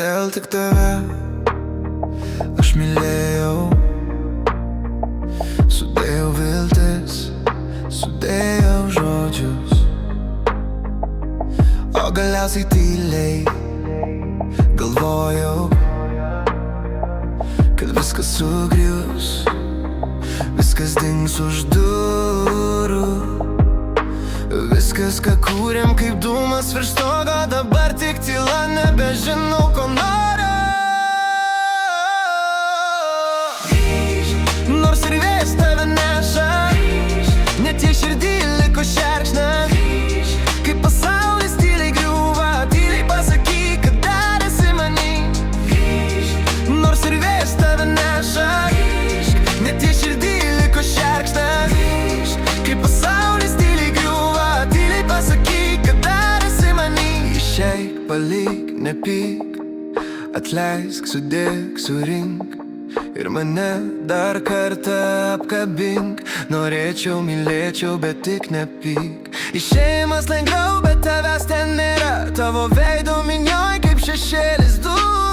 Kodėl tik tave aš mylėjau? Sudėjau viltis, sudėjau žodžius, o galiausiai tyliai galvojau, kad viskas sugrius, viskas dings už durų. Viskas, ką kūrėm kaip dūmas virš stogo, dabar tik tyla, nebežinau, ko noriu. Nors ir vėjas tave neša, net jei širdį liko šerkšna. Kai pasaulis tyliai griūva, tyliai pasakyk, kad dar esi many. Nors ir vėjas tave neša, net jei širdį liko šerkšna. Kai pasaulis tyliai griūva, tyliai pasakyk, kad dar esi many. Išeik, palik, nepyk, atleisk, sudėk, surink ir mane dar kartą apkabink. Norėčiau, mylėčiau, bet tik nepyk. Išėjimas lengviau, bet tavęs ten nėra. Tavo veido minioj kaip šešėlis dūra.